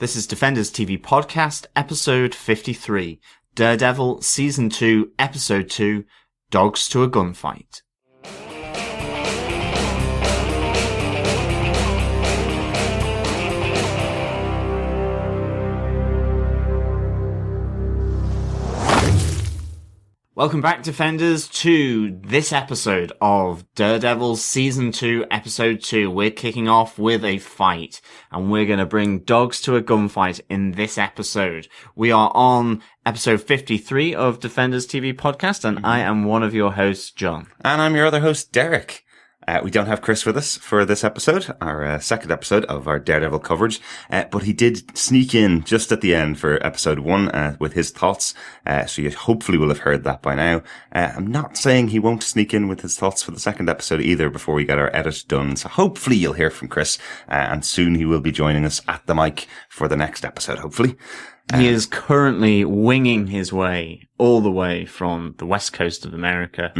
This is Defenders TV Podcast, episode 53, Daredevil Season 2, episode 2, Dogs to a Gunfight. Welcome back, Defenders, to this episode of Daredevil Season 2, Episode 2. We're kicking off with a fight, and we're going to bring dogs to a gunfight in this episode. We are on episode 53 of Defenders TV Podcast, and I am one of your hosts, John. And I'm your other host, Derek. We don't have Chris with us for this episode, our second episode of our Daredevil coverage, but he did sneak in just at the end for episode 1 with his thoughts, so you hopefully will have heard that by now. I'm not saying he won't sneak in with his thoughts for the second episode either before we get our edit done, so hopefully you'll hear from Chris, and soon he will be joining us at the mic for the next episode, hopefully. He is currently winging his way all the way from the west coast of America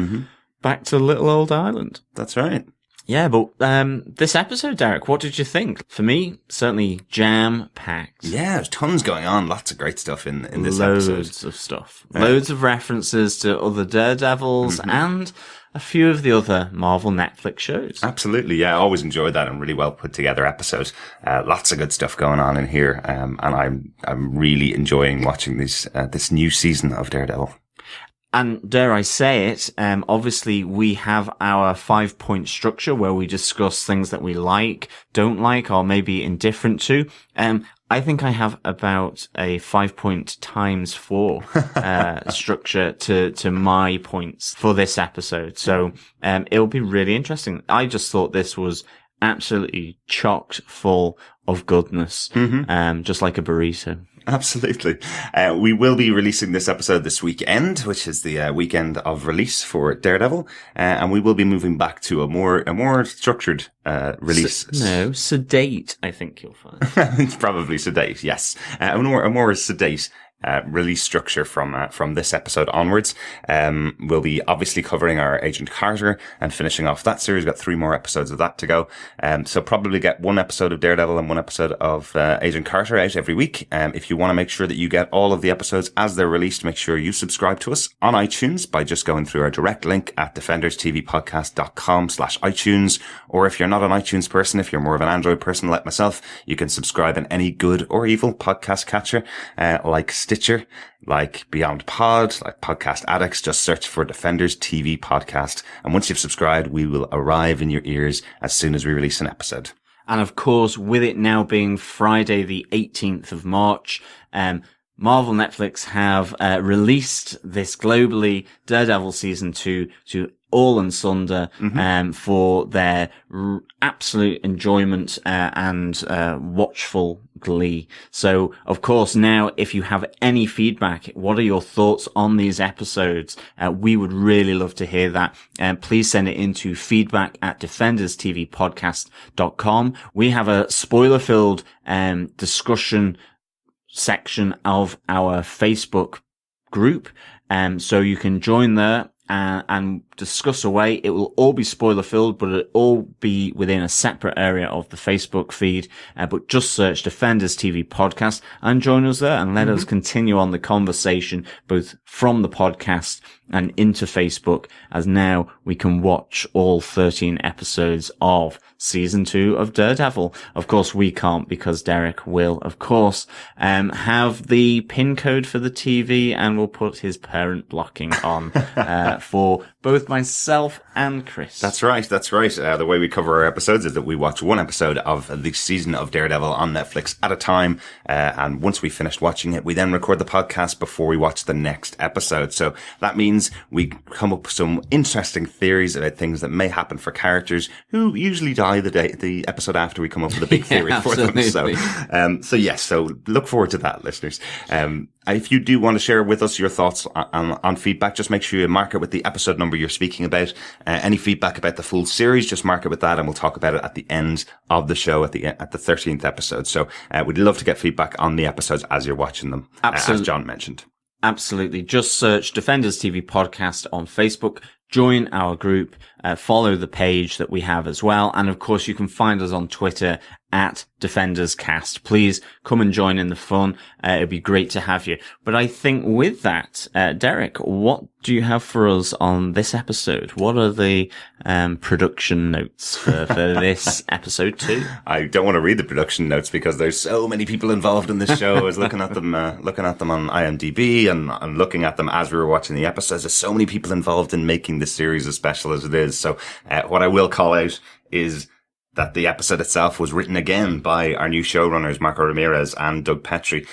back to little old Ireland. That's right. Yeah, but this episode, Derek, what did you think? For me, certainly jam-packed. Yeah, there's tons going on. Lots of great stuff in this episode. Loads of stuff. Loads of references to other Daredevils and a few of the other Marvel Netflix shows. Absolutely, yeah. I always enjoyed that and really well put together episode. Lots of good stuff going on in here, and I'm really enjoying watching this new season of Daredevil. And dare I say it, obviously we have our 5-point structure where we discuss things that we like, don't like, or maybe indifferent to. I think I have about a 5-point times 4 structure to my points for this episode. So it'll be really interesting. I just thought this was absolutely chocked full of goodness, just like a burrito. Absolutely. We will be releasing this episode this weekend, which is the weekend of release for Daredevil, and we will be moving back to a more structured release. Sedate, I think you'll find. It's probably sedate, yes. A more sedate release structure from this episode onwards. We'll be obviously covering our Agent Carter and finishing off that series. We've got 3 more episodes of that to go. So probably get 1 episode of Daredevil and 1 episode of Agent Carter out every week. If you want to make sure that you get all of the episodes as they're released, make sure you subscribe to us on iTunes by just going through our direct link at defenderstvpodcast.com/iTunes. Or if you're not an iTunes person, if you're more of an Android person like myself, you can subscribe in any good or evil podcast catcher, like Stitcher, like Beyond Pod, like Podcast Addicts. Just search for Defenders TV Podcast. And once you've subscribed, we will arrive in your ears as soon as we release an episode. And of course, with it now being Friday, the 18th of March, Marvel Netflix have released this globally Daredevil Season 2 to all and sunder for their absolute enjoyment and watchful glee. So, of course, now if you have any feedback, what are your thoughts on these episodes? We would really love to hear that. Please send it into feedback@defenderstvpodcast.com. We have a spoiler-filled discussion section of our Facebook group, so you can join there and discuss away. It will all be spoiler filled, but it'll all be within a separate area of the Facebook feed. But just search Defenders TV Podcast and join us there and let us continue on the conversation both from the podcast and into Facebook, as now we can watch all 13 episodes of Season 2 of Daredevil. Of course, we can't, because Derek will, of course, have the PIN code for the TV and will put his parent blocking on for both myself and Chris. That's right. The way we cover our episodes is that we watch 1 episode of the season of Daredevil on Netflix at a time, and once we finished watching it, we then record the podcast before we watch the next episode. So that means we come up with some interesting theories about things that may happen for characters who usually die the episode after we come up with a big theory for them. So look forward to that, listeners. If you do want to share with us your thoughts on feedback, just make sure you mark it with the episode number you're speaking about. Any feedback about the full series, just mark it with that, and we'll talk about it at the end of the show at the 13th episode. So we'd love to get feedback on the episodes as you're watching them, as John mentioned. Absolutely. Just search Defenders TV Podcast on Facebook. Join our group, follow the page that we have as well. And of course, you can find us on Twitter at DefendersCast. Please come and join in the fun. It'd be great to have you. But I think with that, Derek, what do you have for us on this episode? What are the production notes for this episode 2? I don't want to read the production notes because there's so many people involved in this show. I was looking at them on IMDb and looking at them as we were watching the episodes. There's so many people involved in making this series as special as it is. So what I will call out is that the episode itself was written again by our new showrunners, Marco Ramirez and Doug Petrie.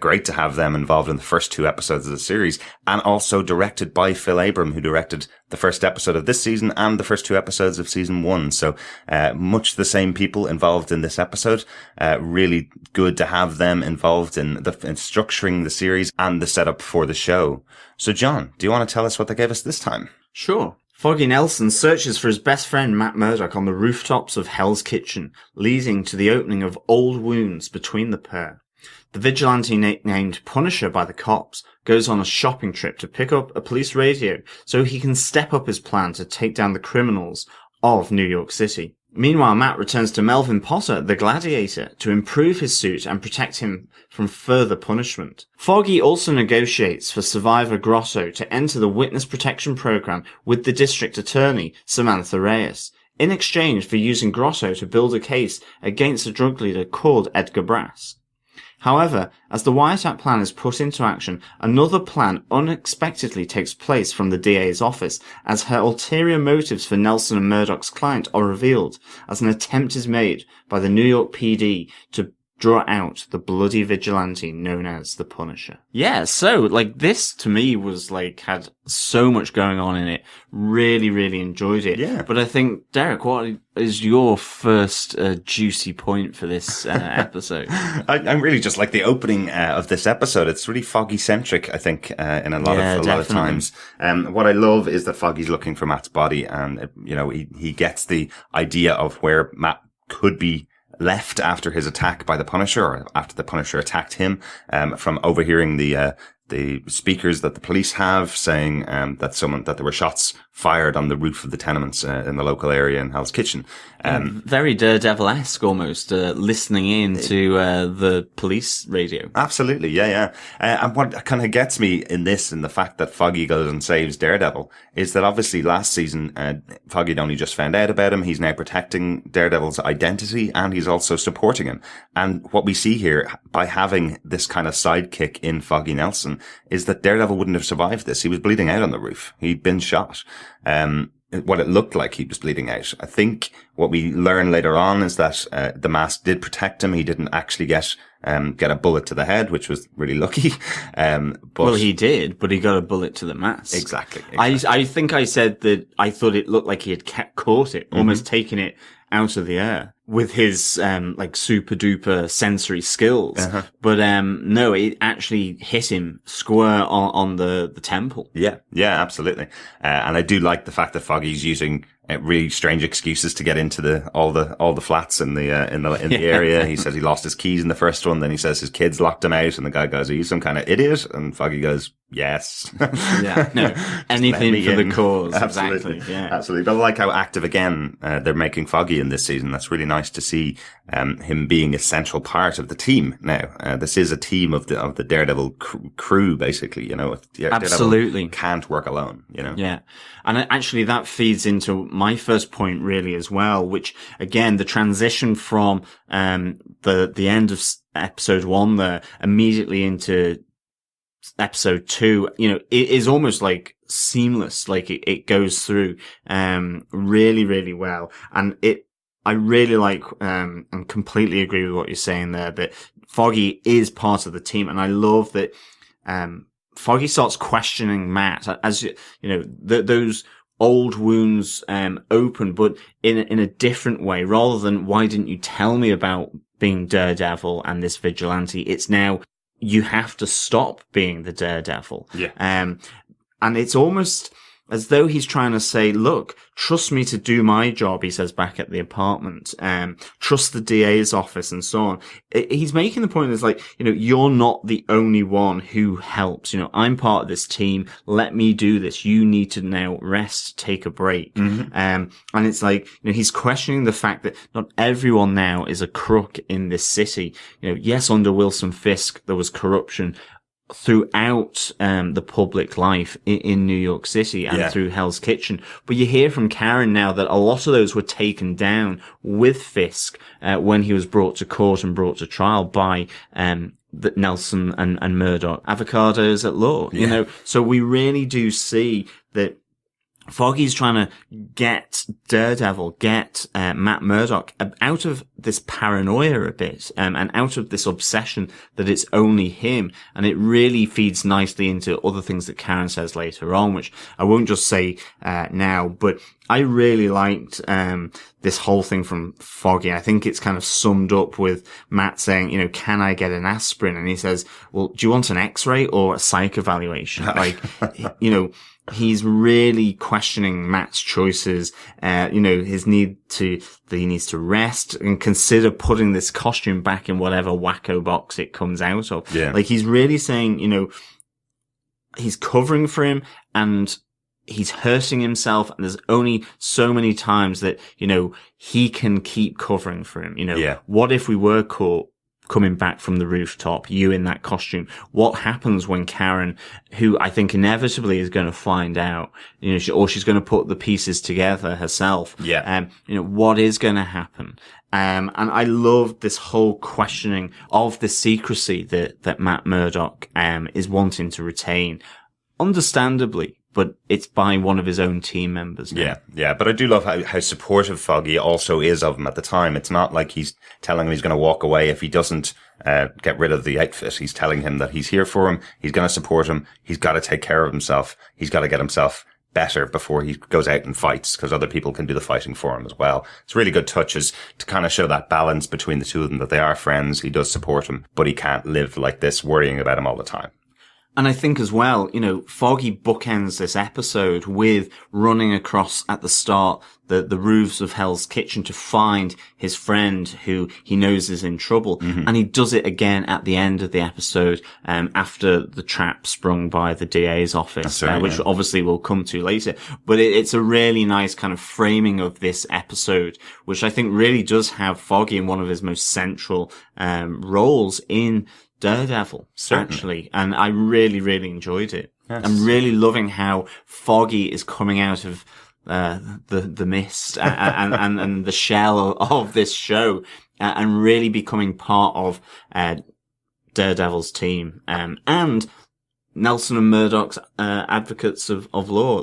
Great to have them involved in the first 2 episodes of the series, and also directed by Phil Abram, who directed the first episode of this season and the first 2 episodes of season 1. So, much the same people involved in this episode. Really good to have them involved in structuring the series and the setup for the show. So, John, do you want to tell us what they gave us this time? Sure. Foggy Nelson searches for his best friend Matt Murdock on the rooftops of Hell's Kitchen, leading to the opening of old wounds between the pair. The vigilante nicknamed Punisher by the cops goes on a shopping trip to pick up a police radio so he can step up his plan to take down the criminals of New York City. Meanwhile, Matt returns to Melvin Potter, the gladiator, to improve his suit and protect him from further punishment. Foggy also negotiates for survivor Grotto to enter the witness protection program with the district attorney, Samantha Reyes, in exchange for using Grotto to build a case against a drug leader called Edgar Brass. However, as the wiretap plan is put into action, another plan unexpectedly takes place from the DA's office as her ulterior motives for Nelson and Murdock's client are revealed as an attempt is made by the New York PD to draw out the bloody vigilante known as the Punisher. Yeah, so, this to me was, had so much going on in it. Really, really enjoyed it. Yeah. But I think, Derek, what is your first juicy point for this episode? I really just like the opening of this episode. It's really Foggy-centric, I think, in a lot of times. What I love is that Foggy's looking for Matt's body, and, he gets the idea of where Matt could be left after his attack by the Punisher, or after the Punisher attacked him, from overhearing the speakers that the police have saying, that there were shots fired on the roof of the tenements, in the local area in Hell's Kitchen. Very Daredevil-esque almost, listening in to, the police radio. Absolutely. Yeah. And what kind of gets me in the fact that Foggy goes and saves Daredevil is that obviously last season, Foggy had only just found out about him. He's now protecting Daredevil's identity and he's also supporting him. And what we see here by having this kind of sidekick in Foggy Nelson is that Daredevil wouldn't have survived this. He was bleeding out on the roof. He'd been shot. What it looked like he was bleeding out. I think what we learn later on is that the mask did protect him. He didn't actually get a bullet to the head, which was really lucky. But he did, but he got a bullet to the mask. Exactly. I think I said that I thought it looked like he had caught it, almost taken it out of the air with his super duper sensory skills. But no, it actually hit him square on the temple. Yeah, absolutely. And I do like the fact that Foggy's using really strange excuses to get into all the flats in the area. He says he lost his keys in the first one, then he says his kids locked him out, and the guy goes, "Are you some kind of idiot?" And Foggy goes, "Yes." Yeah, no, anything for the cause. Absolutely. Exactly. Yeah, absolutely. But I like how active again they're making Foggy in this season. That's really nice to see him being a central part of the team now. This is a team of the Daredevil crew, basically. Absolutely can't work alone. Yeah, and actually that feeds into my first point really as well, which again, the transition from the end of episode 1 there immediately into episode 2, it is almost seamless. It goes through really, really well, and I really like and completely agree with what you're saying there, that Foggy is part of the team, and I love that Foggy starts questioning Matt as those old wounds open, but in a different way, rather than "Why didn't you tell me about being Daredevil and this vigilante?" It's now, you have to stop being the Daredevil. Yeah. And it's almost as though he's trying to say, look, trust me to do my job, he says back at the apartment, trust the DA's office and so on. He's making the point is like, you're not the only one who helps. I'm part of this team. Let me do this. You need to now rest, take a break. Mm-hmm. And it's like, he's questioning the fact that not everyone now is a crook in this city. Yes, under Wilson Fisk, there was corruption throughout the public life in New York City and through Hell's Kitchen. But you hear from Karen now that a lot of those were taken down with Fisk when he was brought to court and brought to trial by Nelson and Murdock, avocados at law. So we really do see that Foggy's trying to get Daredevil, get Matt Murdock out of this paranoia a bit, and out of this obsession that it's only him. And it really feeds nicely into other things that Karen says later on, which I won't just say now, but I really liked this whole thing from Foggy. I think it's kind of summed up with Matt saying, can I get an aspirin? And he says, well, do you want an X-ray or a psych evaluation? Like, he's really questioning Matt's choices, his need that he needs to rest and consider putting this costume back in whatever wacko box it comes out of. Yeah. Like, he's really saying, he's covering for him and he's hurting himself, and there's only so many times that, he can keep covering for him. What if we were caught coming back from the rooftop, you in that costume? What happens when Karen, who I think inevitably is going to find out, or she's going to put the pieces together herself? Yeah. What is going to happen? And I love this whole questioning of the secrecy that Matt Murdock, is wanting to retain. Understandably, but it's by one of his own team members now. Yeah. But I do love how supportive Foggy also is of him at the time. It's not like he's telling him he's going to walk away if he doesn't get rid of the outfit. He's telling him that he's here for him. He's going to support him. He's got to take care of himself. He's got to get himself better before he goes out and fights, because other people can do the fighting for him as well. It's really good touches to kind of show that balance between the two of them, that they are friends. He does support him, but he can't live like this worrying about him all the time. And I think as well, Foggy bookends this episode with running across at the start the roofs of Hell's Kitchen to find his friend who he knows is in trouble. Mm-hmm. And he does it again at the end of the episode, after the trap sprung by the DA's office, right, which obviously we'll come to later. But it's a really nice kind of framing of this episode, which I think really does have Foggy in one of his most central roles in Daredevil, actually, and I really, really enjoyed it. Yes. I'm really loving how Foggy is coming out of the mist and the shell of this show, and really becoming part of Daredevil's team, and Nelson and Murdock's advocates of law.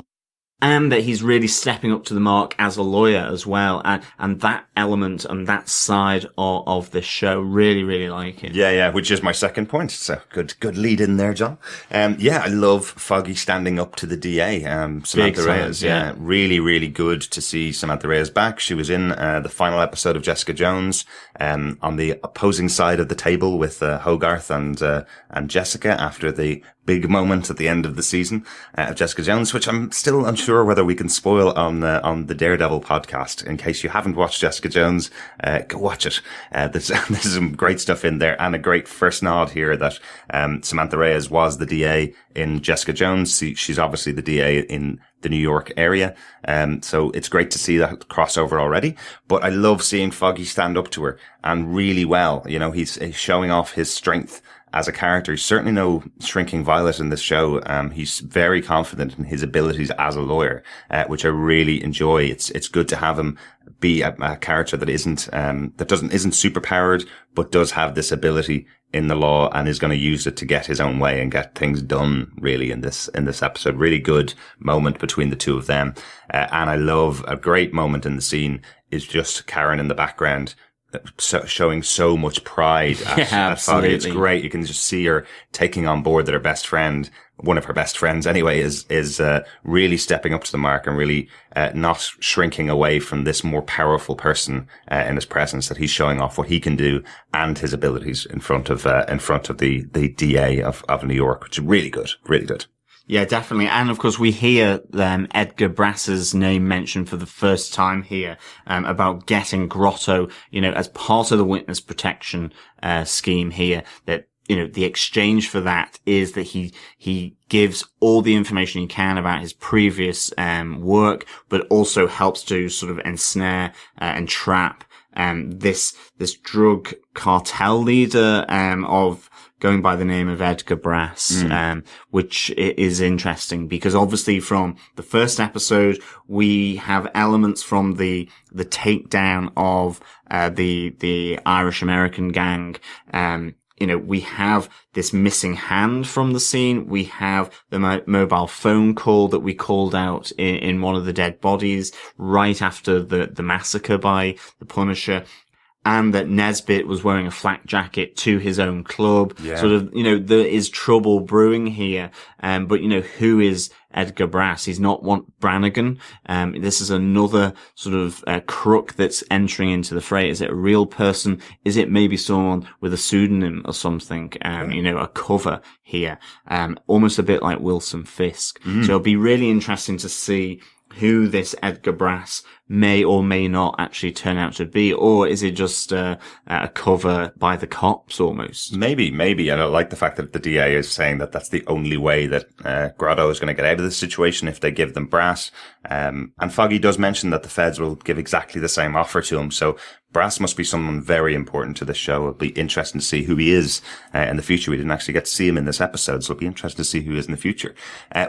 And that he's really stepping up to the mark as a lawyer as well. And that element and that side of this show, really, really like it. Yeah, which is my second point. So good lead in there, John. I love Foggy standing up to the DA, Samantha Reyes. Yeah, really, really good to see Samantha Reyes back. She was in the final episode of Jessica Jones, on the opposing side of the table with Hogarth and Jessica after the big moment at the end of the season of Jessica Jones, which I'm still unsure whether we can spoil on the Daredevil podcast. In case you haven't watched Jessica Jones, go watch it. There's some great stuff in there, and a great first nod here that Samantha Reyes was the DA in Jessica Jones. She's obviously the DA in the New York area. So it's great to see that crossover already. But I love seeing Foggy stand up to her, and really well. He's showing off his strength as a character. He's certainly no shrinking violet in this show. He's very confident in his abilities as a lawyer, which I really enjoy. It's good to have him be a character that isn't super powered, but does have this ability in the law and is going to use it to get his own way and get things done, really, in this episode. Really good moment between the two of them. And I love a great moment in the scene is just Karen in the background, showing so much pride at Foggy. It's great. You can just see her taking on board that her best friend, one of her best friends anyway, is really stepping up to the mark and really not shrinking away from this more powerful person in his presence, that he's showing off what he can do and his abilities in front of the DA of New York, which is really good. Really good. Yeah, definitely. And of course, we hear Edgar Brass's name mentioned for the first time here, about getting Grotto, as part of the witness protection scheme here, that the exchange for that is that he gives all the information he can about his previous work, but also helps to sort of ensnare and trap this drug cartel leader of going by the name of Edgar Brass, which is interesting because obviously from the first episode we have elements from the takedown of the Irish American gang. We have this missing hand from the scene. We have the mobile phone call that we called out in one of the dead bodies right after the massacre by the Punisher. And that Nesbitt was wearing a flak jacket to his own club. Yeah. Sort of, there is trouble brewing here. But who is Edgar Brass? He's not Brannigan. This is another sort of crook that's entering into the fray. Is it a real person? Is it maybe someone with a pseudonym or something? A cover here. Almost a bit like Wilson Fisk. So it'll be really interesting to see who this Edgar Brass may or may not actually turn out to be, or is it just a cover by the cops almost? Maybe. And I like the fact that the DA is saying that that's the only way that Grotto is going to get out of this situation if they give them Brass. And Foggy does mention that the feds will give exactly the same offer to him. So Brass must be someone very important to this show. It'll be interesting to see who he is in the future. We didn't actually get to see him in this episode, so it'll be interesting to see who he is in the future.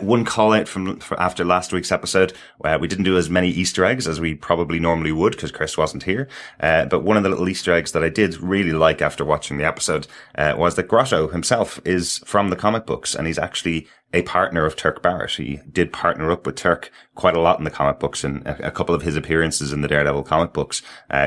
One call out from after last week's episode, we didn't do as many Easter eggs as we probably normally would because Chris wasn't here. But one of the little Easter eggs that I did really like after watching the episode was that Grotto himself is from the comic books, and he's actually a partner of Turk Barrett. He did partner up with Turk quite a lot in the comic books, and a couple of his appearances in the Daredevil comic books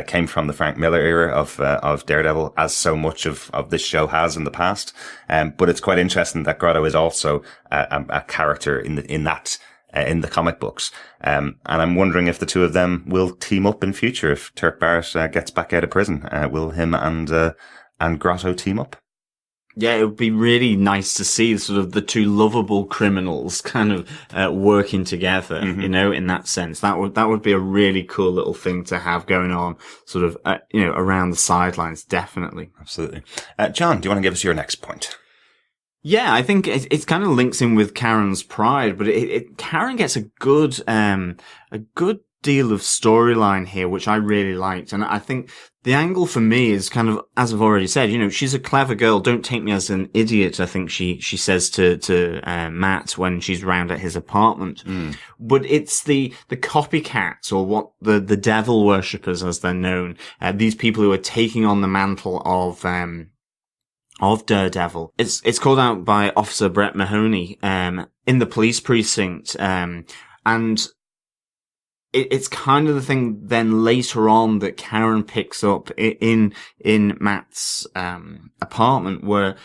came from the Frank Miller era of Daredevil, as so much of this show has in the past. But it's quite interesting that Grotto is also a character in the comic books. And I'm wondering if the two of them will team up in future if Turk Barrett gets back out of prison. Will him and Grotto team up? Yeah, it would be really nice to see sort of the two lovable criminals kind of working together, in that sense. That would be a really cool little thing to have going on sort of, around the sidelines, definitely. Absolutely. John, do you want to give us your next point? Yeah, I think it kind of links in with Karen's pride, but Karen gets a good deal of storyline here, which I really liked. And I think the angle for me is kind of, as I've already said, she's a clever girl. Don't take me as an idiot, I think she says to Matt when she's round at his apartment. But it's the copycats, or what the devil worshippers as they're known, these people who are taking on the mantle of Daredevil. It's called out by Officer Brett Mahoney, in the police precinct, and it's kind of the thing then later on that Karen picks up in Matt's apartment, where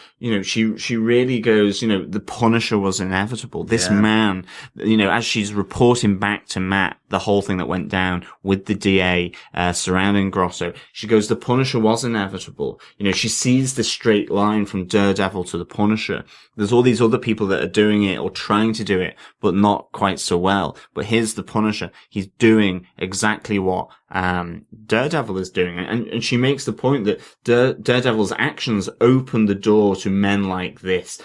she really goes, the Punisher was inevitable. This man, as she's reporting back to Matt the whole thing that went down with the DA surrounding Grotto, she goes, the Punisher was inevitable. She sees the straight line from Daredevil to the Punisher. There's all these other people that are doing it or trying to do it, but not quite so well. But here's the Punisher. He's doing exactly what Daredevil is doing. And she makes the point that Daredevil's actions open the door to men like this,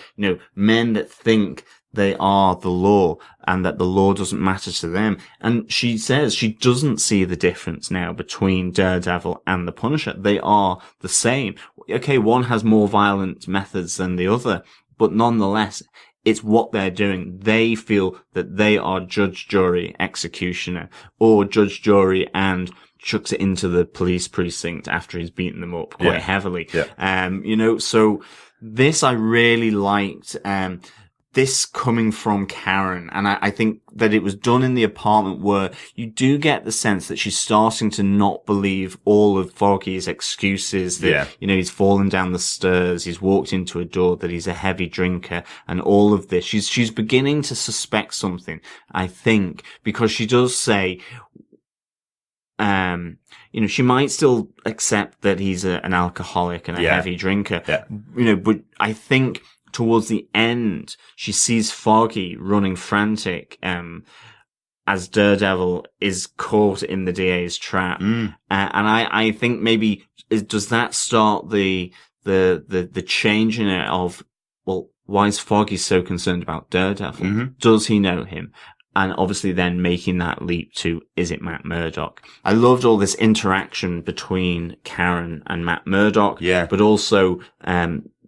men that think they are the law and that the law doesn't matter to them. And she says she doesn't see the difference now between Daredevil and the Punisher. They are the same. Okay, one has more violent methods than the other, but nonetheless, it's what they're doing. They feel that they are judge, jury, executioner, or judge, jury, and chucks it into the police precinct after he's beaten them up quite heavily. Yeah. So this I really liked. This coming from Karen, and I think that it was done in the apartment where you do get the sense that she's starting to not believe all of Foggy's excuses that, he's fallen down the stairs, he's walked into a door, that he's a heavy drinker, and all of this. She's beginning to suspect something, I think, because she does say, she might still accept that he's an alcoholic and a heavy drinker, but I think towards the end, she sees Foggy running frantic, as Daredevil is caught in the DA's trap. And I think maybe, does that start the change in it of, well, why is Foggy so concerned about Daredevil? Mm-hmm. Does he know him? And obviously then making that leap to, is it Matt Murdock? I loved all this interaction between Karen and Matt Murdock. Yeah. But also,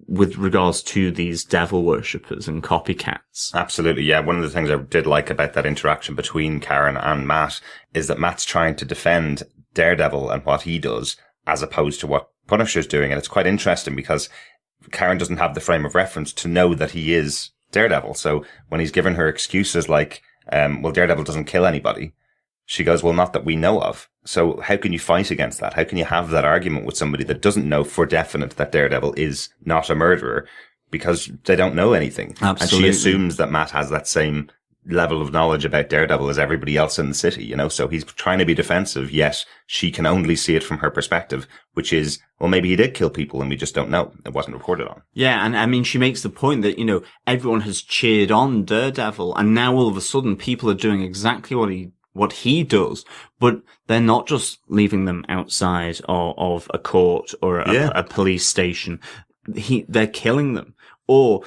with regards to these devil worshippers and copycats. Absolutely, yeah. One of the things I did like about that interaction between Karen and Matt is that Matt's trying to defend Daredevil and what he does, as opposed to what Punisher's doing. And it's quite interesting because Karen doesn't have the frame of reference to know that he is Daredevil. So when he's given her excuses like, well, Daredevil doesn't kill anybody, she goes, well, not that we know of. So how can you fight against that? How can you have that argument with somebody that doesn't know for definite that Daredevil is not a murderer, because they don't know anything? Absolutely. And she assumes that Matt has that same level of knowledge about Daredevil as everybody else in the city, you know? So he's trying to be defensive, yet she can only see it from her perspective, which is, well, maybe he did kill people and we just don't know. It wasn't reported on. Yeah, and I mean, she makes the point that, you know, everyone has cheered on Daredevil, and now all of a sudden people are doing exactly what he does, but they're not just leaving them outside of a court or a police station. They're killing them. Or,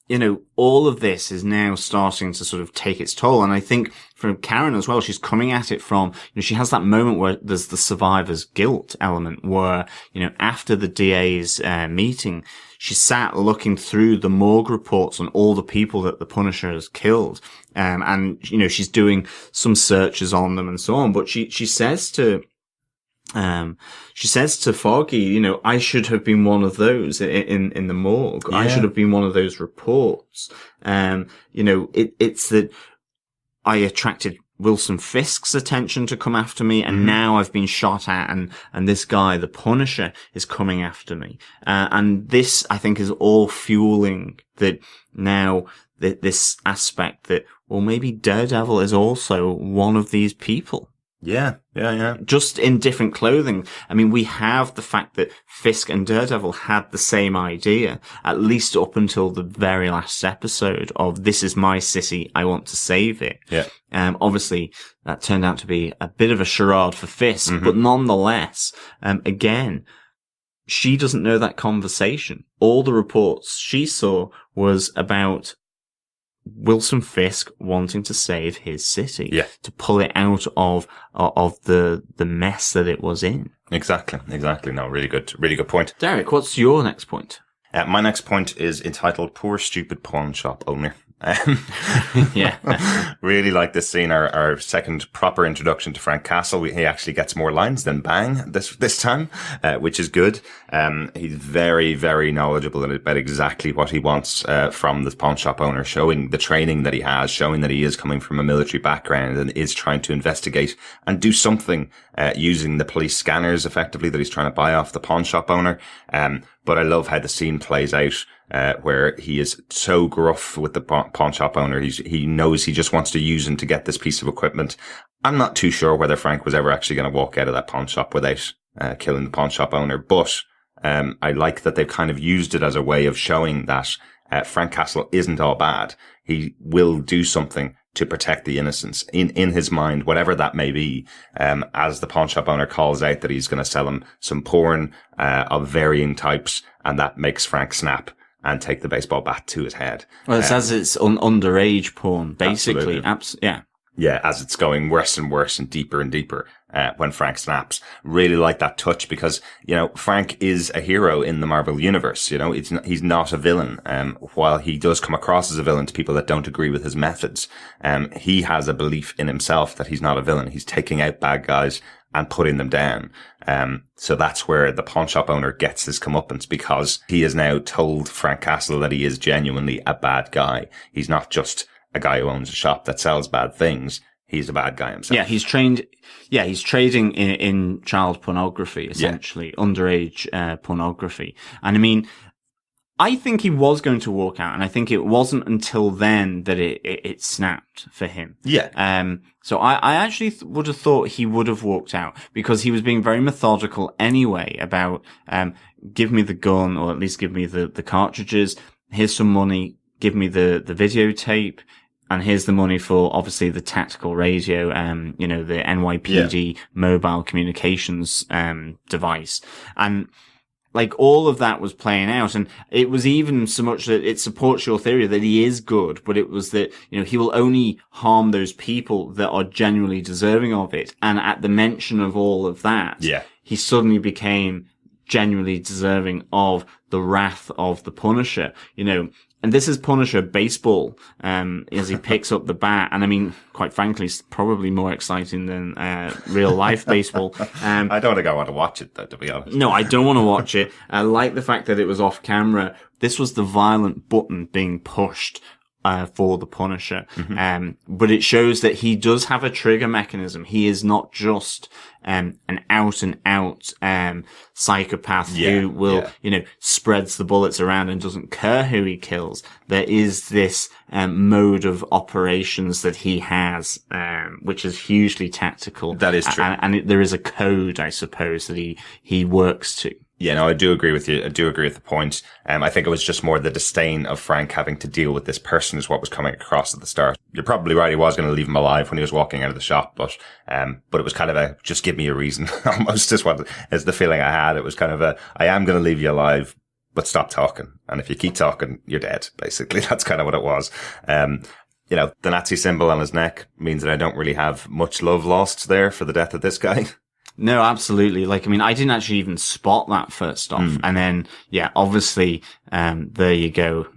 you know, all of this is now starting to sort of take its toll. And I think from Karen as well, she's coming at it from, you know, she has that moment where there's the survivor's guilt element where, you know, after the DA's meeting, she sat looking through the morgue reports on all the people that the Punisher has killed. And, you know, she's doing some searches on them and so on. But she says to Foggy, you know, I should have been one of those in the morgue. Yeah. I should have been one of those reports. You know, it's that I attracted Wilson Fisk's attention to come after me, and now I've been shot at, and this guy, the Punisher, is coming after me. And this, I think, is all fueling that now, this aspect that, well, maybe Daredevil is also one of these people. Yeah. Just in different clothing. I mean, we have the fact that Fisk and Daredevil had the same idea, at least up until the very last episode of, this is my city, I want to save it. Yeah. Obviously, that turned out to be a bit of a charade for Fisk, but nonetheless, again, she doesn't know that conversation. All the reports she saw was about Wilson Fisk wanting to save his city, to pull it out of the mess that it was in. Exactly. No, really good point. Derek, what's your next point? My next point is entitled "Poor Stupid Pawn Shop Owner." Yeah. Really like this scene. Our second proper introduction to Frank Castle. He actually gets more lines than Bang this time, which is good. He's very, very knowledgeable about exactly what he wants from the pawn shop owner, showing the training that he has, showing that he is coming from a military background and is trying to investigate and do something using the police scanners effectively that he's trying to buy off the pawn shop owner. But I love how the scene plays out, where he is so gruff with the pawn shop owner. He knows he just wants to use him to get this piece of equipment. I'm not too sure whether Frank was ever actually going to walk out of that pawn shop without killing the pawn shop owner. But I like that they've kind of used it as a way of showing that Frank Castle isn't all bad. He will do something to protect the innocents in his mind, whatever that may be. As the pawn shop owner calls out that he's going to sell him some porn of varying types, and that makes Frank snap and take the baseball bat to his head. Well, it says it's underage porn, basically. Yeah, as it's going worse and worse and deeper when Frank snaps. Really like that touch because, you know, Frank is a hero in the Marvel universe. You know, he's not a villain. While he does come across as a villain to people that don't agree with his methods, he has a belief in himself that he's not a villain. He's taking out bad guys and putting them down. So that's where the pawn shop owner gets his comeuppance, because he has now told Frank Castle that he is genuinely a bad guy. He's not just a guy who owns a shop that sells bad things. He's a bad guy himself. Yeah, he's trading in child pornography, essentially, underage pornography. And I mean, I think he was going to walk out, and I think it wasn't until then that it snapped for him. Yeah. So I actually would have thought he would have walked out, because he was being very methodical anyway about, give me the gun, or at least give me the cartridges. here's some money, give me the videotape, and here's the money for obviously the tactical radio, the NYPD mobile communications, device. And like all of that was playing out, and it was even so much that it supports your theory that he is good, but it was that, he will only harm those people that are genuinely deserving of it. And at the mention of all of that, he suddenly became genuinely deserving of the wrath of the Punisher, and this is Punisher baseball, as he picks up the bat. And I mean, quite frankly, it's probably more exciting than, real life baseball. I don't think I want to watch it though, to be honest. No, I don't want to watch it. I like the fact that it was off camera. This was the violent button being pushed, for the Punisher. But it shows that he does have a trigger mechanism. He is not just, an out and out, psychopath who will, spreads the bullets around and doesn't care who he kills. There is this, mode of operations that he has, which is hugely tactical. That is true. And there is a code, I suppose, that he works to. Yeah, no, I do agree with you. I do agree with the point. I think it was just more the disdain of Frank having to deal with this person is what was coming across at the start. You're probably right. He was going to leave him alive when he was walking out of the shop, but it was kind of a, just give me a reason almost is the feeling I had. It was kind of I am going to leave you alive, but stop talking. And if you keep talking, you're dead. Basically, that's kind of what it was. The Nazi symbol on his neck means that I don't really have much love lost there for the death of this guy. No, absolutely. I didn't actually even spot that first off. And then, obviously, there you go.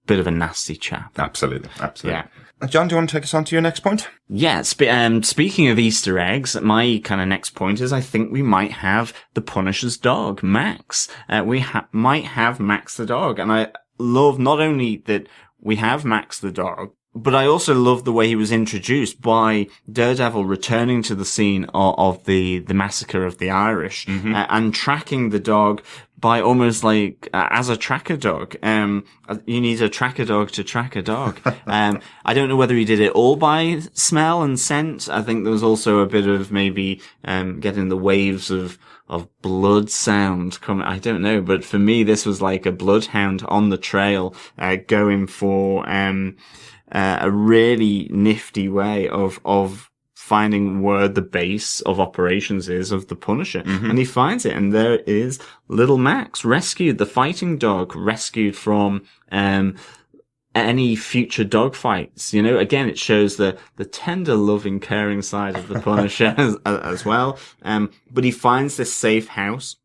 Bit of a nasty chap. Absolutely. Yeah. John, do you want to take us on to your next point? Yeah. Speaking of Easter eggs, my kind of next point is I think we might have the Punisher's dog, Max. We might have Max the dog. And I love not only that we have Max the dog, but I also love the way he was introduced by Daredevil returning to the scene of the massacre of the Irish, and tracking the dog by almost as a tracker dog. You need a tracker dog to track a dog. I don't know whether he did it all by smell and scent. I think there was also a bit of maybe, getting the waves of blood sound coming. I don't know, but for me, this was like a bloodhound on the trail, going for, a really nifty way of finding where the base of operations is of the Punisher. And he finds it, and there is little Max, rescued, the fighting dog, rescued from any future dogfights. Again, it shows the tender, loving, caring side of the Punisher as well. But he finds this safe house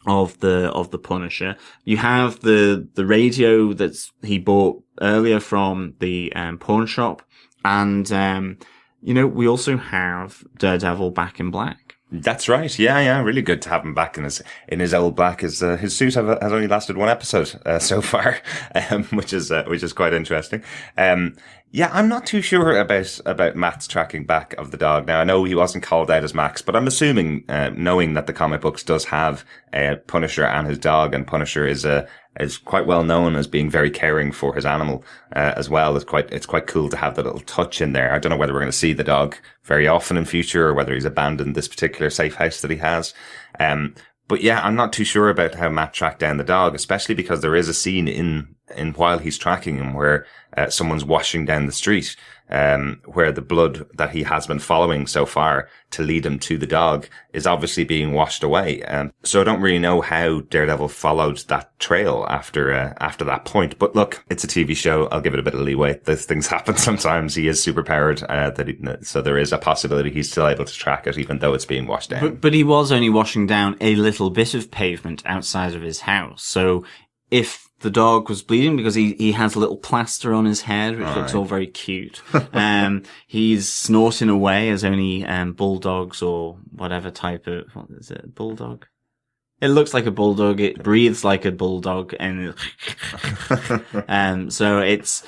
of the Punisher. You have the radio that he bought earlier from the pawn shop, and we also have Daredevil back in black. That's right. Yeah. Really good to have him back in his old black. His suit has only lasted one episode so far, which is quite interesting. I'm not too sure about Matt's tracking back of the dog. Now, I know he wasn't called out as Max, but I'm assuming, knowing that the comic books does have Punisher and his dog, and Punisher is quite well known as being very caring for his animal, as well. It's quite cool to have that little touch in there. I don't know whether we're going to see the dog very often in future, or whether he's abandoned this particular safe house that he has. But yeah, I'm not too sure about how Matt tracked down the dog, especially because there is a scene in while he's tracking him where someone's washing down the street, where the blood that he has been following so far to lead him to the dog is obviously being washed away. So I don't really know how Daredevil followed that trail after that point. But look, it's a TV show. I'll give it a bit of leeway. These things happen sometimes. He is superpowered, so there is a possibility he's still able to track it, even though it's being washed down. But he was only washing down a little bit of pavement outside of his house. So if the dog was bleeding, because he has a little plaster on his head, which looks all very cute. He's snorting away as only bulldogs or whatever type of, what is it, bulldog? It looks like a bulldog. It breathes like a bulldog, and so it's,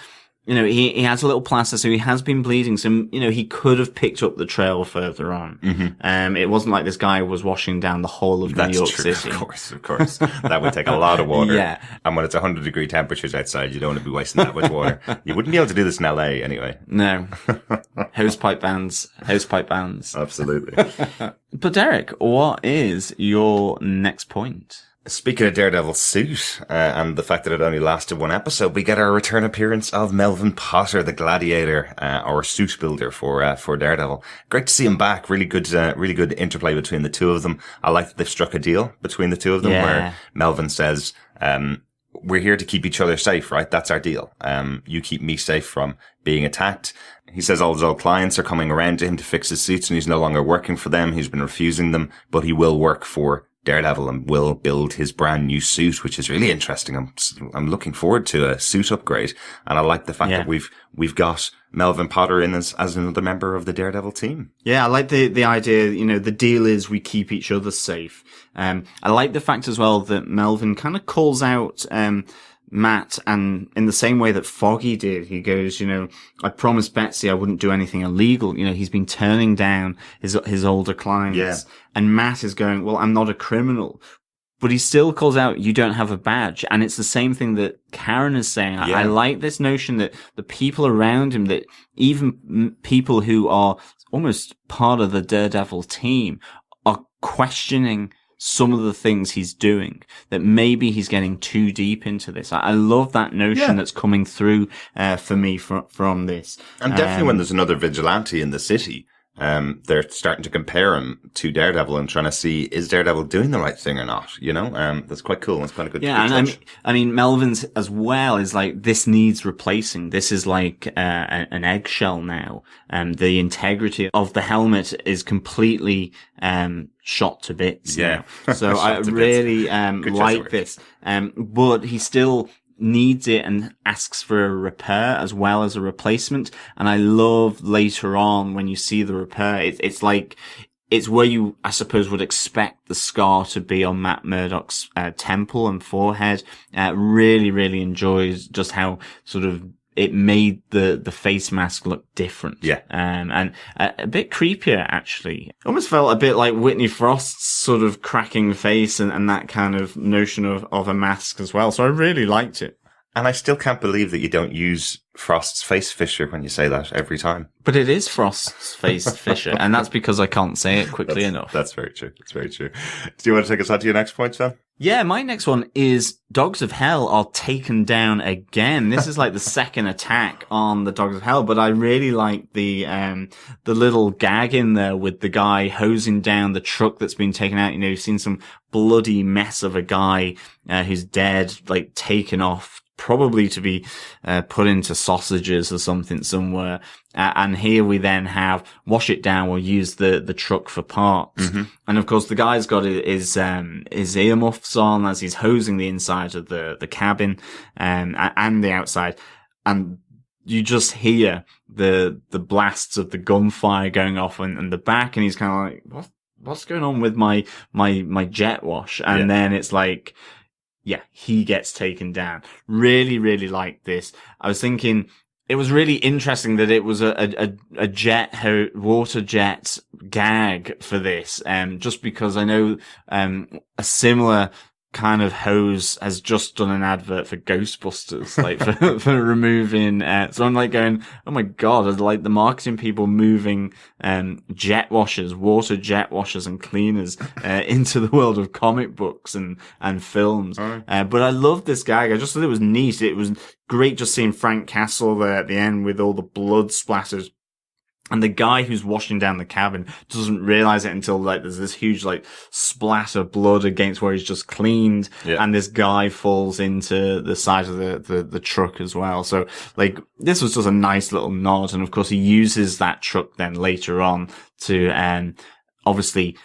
he has a little plaster, so he has been bleeding. So, he could have picked up the trail further on. It wasn't like this guy was washing down the whole of New York City. Of course. That would take a lot of water. Yeah. And when it's 100-degree temperatures outside, you don't want to be wasting that much water. You wouldn't be able to do this in LA anyway. No. Hosepipe bands. Absolutely. But Derek, what is your next point? Speaking of Daredevil's suit, and the fact that it only lasted one episode, we get our return appearance of Melvin Potter, the gladiator, our suit builder for Daredevil. Great to see him back. Really good interplay between the two of them. I like that they've struck a deal between the two of them where Melvin says, we're here to keep each other safe, right? That's our deal. You keep me safe from being attacked. He says all his old clients are coming around to him to fix his suits and he's no longer working for them. He's been refusing them, but he will work for Daredevil and will build his brand new suit, which is really interesting. I'm looking forward to a suit upgrade. And I like the fact that we've got Melvin Potter in as another member of the Daredevil team. Yeah, I like the idea, the deal is we keep each other safe. I like the fact as well that Melvin kind of calls out, Matt, and in the same way that Foggy did, he goes, I promised Betsy I wouldn't do anything illegal. He's been turning down his older clients. Yeah. And Matt is going, well, I'm not a criminal. But he still calls out, you don't have a badge. And it's the same thing that Karen is saying. Yeah. I like this notion that the people around him, that even people who are almost part of the Daredevil team are questioning some of the things he's doing, that maybe he's getting too deep into this. I love that notion that's coming through for me from this. And definitely when there's another vigilante in the city, they're starting to compare him to Daredevil and trying to see, is Daredevil doing the right thing or not? That's quite cool. It's quite a good. Yeah, good and I mean, Melvin's as well is like, this needs replacing. This is like an eggshell now. The integrity of the helmet is completely shot to bits. Yeah. Now. So I really like this. But he still needs it and asks for a repair as well as a replacement. And I love later on when you see the repair, it's like, it's where you, I suppose, would expect the scar to be on Matt Murdock's temple and forehead. Really, really enjoys just how sort of it made the face mask look different. Yeah. And a bit creepier, actually. Almost felt a bit like Whitney Frost's sort of cracking face and that kind of notion of a mask as well. So I really liked it. And I still can't believe that you don't use Frost's face fissure when you say that every time. But it is Frost's face fissure, and that's because I can't say it quickly enough. That's very true. That's very true. Do you want to take us on to your next point, Sven? Yeah, my next one is Dogs of Hell are taken down again. This is like the second attack on the Dogs of Hell, but I really like the little gag in there with the guy hosing down the truck that's been taken out. You've seen some bloody mess of a guy who's dead, like taken off, probably to be put into sausages or something somewhere. And here we then have wash it down. We'll use the truck for parts. Mm-hmm. And of course, the guy's got his earmuffs on as he's hosing the inside of the cabin, and the outside. And you just hear the blasts of the gunfire going off in the back. And he's kind of like, what's going on with my jet wash? And then it's like, yeah, he gets taken down. Really, really like this. I was thinking it was really interesting that it was a water jet gag for this. Just because I know, a similar kind of hose has just done an advert for Ghostbusters, like for removing, so I'm like going, oh my God, I'd like the marketing people moving, jet washers, water jet washers and cleaners, into the world of comic books and films. But I love this gag. I just thought it was neat. It was great just seeing Frank Castle there at the end with all the blood splatters. And the guy who's washing down the cabin doesn't realize it until like there's this huge like splat of blood against where he's just cleaned. Yeah. And this guy falls into the side of the truck as well. So like this was just a nice little nod. And of course he uses that truck then later on to, obviously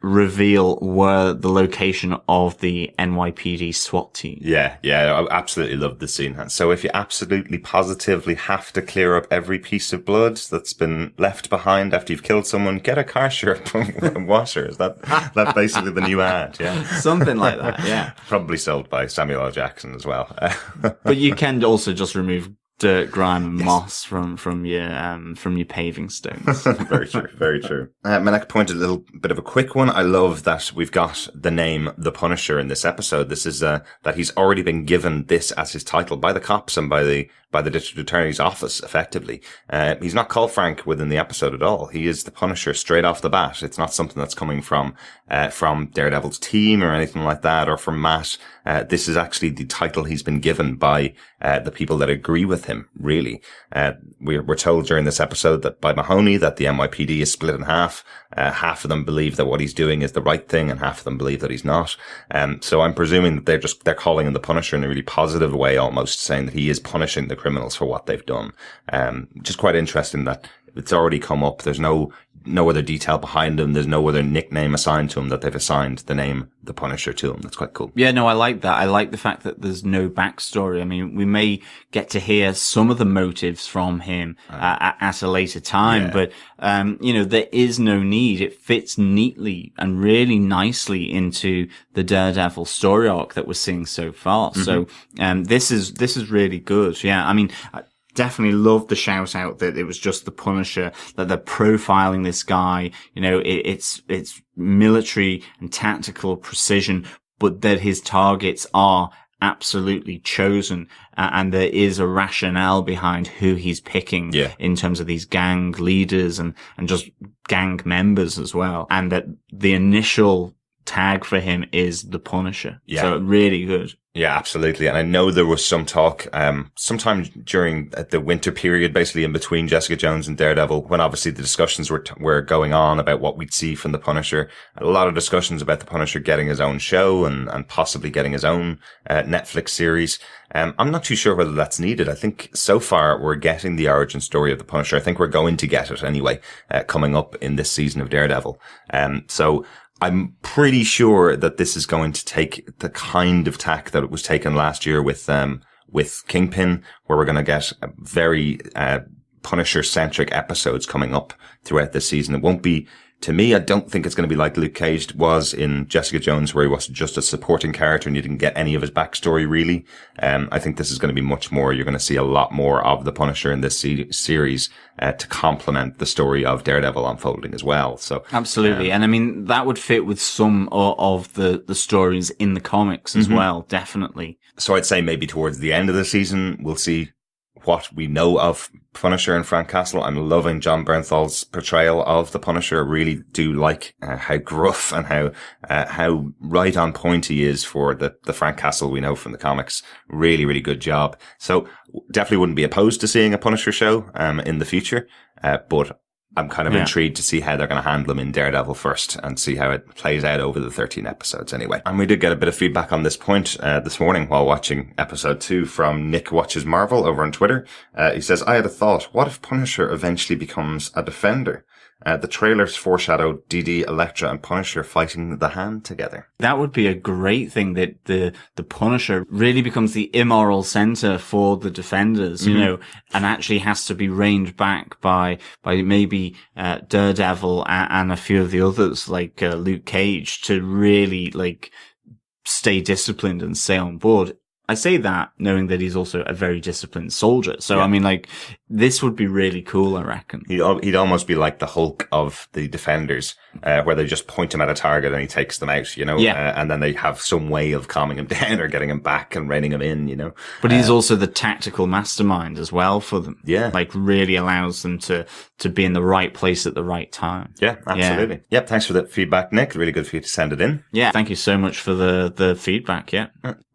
reveal where the location of the NYPD SWAT team. Yeah, I absolutely love the scene. So if you absolutely positively have to clear up every piece of blood that's been left behind after you've killed someone, get a car shirt and washer. Is that basically the new ad? Yeah. Something like that, yeah. Probably sold by Samuel L. Jackson as well. But you can also just remove dirt, grime, and moss from your paving stones. Very true, very true. Murdock pointed a little bit of a quick one. I love that we've got the name The Punisher in this episode. This is that he's already been given this as his title by the cops and by the district attorney's office, effectively. He's not called Frank within the episode at all. He is the Punisher straight off the bat. It's not something that's coming from Daredevil's team or anything like that, or from Matt. This is actually the title he's been given by the people that agree with him, really. We're told during this episode that by Mahoney that the NYPD is split in half. Half of them believe that what he's doing is the right thing, and half of them believe that he's not. So I'm presuming that they're calling him the Punisher in a really positive way, almost saying that he is punishing the criminals for what they've done. Just quite interesting that it's already come up. There's no other detail behind him. There's no other nickname assigned to him, that they've assigned the name The Punisher to him. That's quite cool. Yeah, no, I like that. I like the fact that there's no backstory. I mean, we may get to hear some of the motives from him at a later time, but, there is no need. It fits neatly and really nicely into the Daredevil story arc that we're seeing so far. Mm-hmm. So, this is really good. Yeah. I mean, definitely love the shout out that it was just the Punisher, that they're profiling this guy. It's military and tactical precision, but that his targets are absolutely chosen, and there is a rationale behind who he's picking in terms of these gang leaders and just gang members as well. And that the initial tag for him is the Punisher. Yeah. So really good. Yeah, absolutely. And I know there was some talk, sometime during the winter period, basically in between Jessica Jones and Daredevil, when obviously the discussions were going on about what we'd see from the Punisher. A lot of discussions about the Punisher getting his own show and possibly getting his own Netflix series. I'm not too sure whether that's needed. I think so far we're getting the origin story of the Punisher. I think we're going to get it anyway, coming up in this season of Daredevil. So I'm pretty sure that this is going to take the kind of tack that it was taken last year with Kingpin, where we're going to get a very Punisher-centric episodes coming up throughout this season. It won't be, to me, I don't think it's going to be like Luke Cage was in Jessica Jones, where he was just a supporting character and you didn't get any of his backstory, really. I think this is going to be much more. You're going to see a lot more of the Punisher in this series to complement the story of Daredevil unfolding as well. So absolutely. And I mean, that would fit with some of the stories in the comics as well, definitely. So I'd say maybe towards the end of the season, we'll see what we know of Punisher and Frank Castle. I'm loving Jon Bernthal's portrayal of the Punisher. I really do like how gruff and how right on point he is for the Frank Castle we know from the comics. Really, really good job. So definitely wouldn't be opposed to seeing a Punisher show in the future, but I'm kind of intrigued to see how they're going to handle him in Daredevil first and see how it plays out over the 13 episodes anyway. And we did get a bit of feedback on this point this morning while watching episode 2 from Nick Watches Marvel over on Twitter. He says, I had a thought. What if Punisher eventually becomes a defender? The trailers foreshadowed DD, Elektra, and Punisher fighting the Hand together. That would be a great thing, that the Punisher really becomes the immoral center for the Defenders, and actually has to be reined back by maybe Daredevil and a few of the others, like Luke Cage, to really stay disciplined and stay on board. I say that knowing that he's also a very disciplined soldier. So, I mean, this would be really cool, I reckon. He'd almost be like the Hulk of the Defenders, where they just point him at a target and he takes them out, and then they have some way of calming him down or getting him back and reining him in, But he's also the tactical mastermind as well for them. Yeah. Really allows them to be in the right place at the right time. Yeah, absolutely. Yeah. Yep. Thanks for the feedback, Nick. Really good for you to send it in. Yeah. Thank you so much for the feedback. Yeah.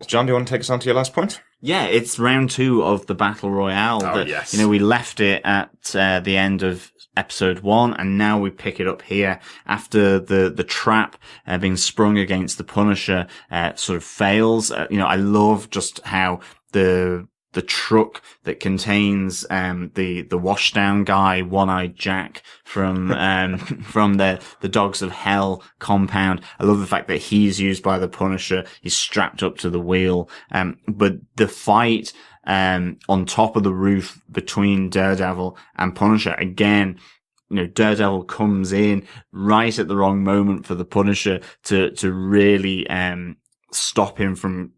John, do you want to take us on to your last point? Yeah, it's round 2 of the Battle Royale. Yes. We left it at the end of episode 1, and now we pick it up here after the trap being sprung against the Punisher sort of fails. I love just how the truck that contains the washdown guy, One-Eyed Jack from the Dogs of Hell compound. I love the fact that he's used by the Punisher. He's strapped up to the wheel. But the fight on top of the roof between Daredevil and Punisher, again, Daredevil comes in right at the wrong moment for the Punisher to really stop him from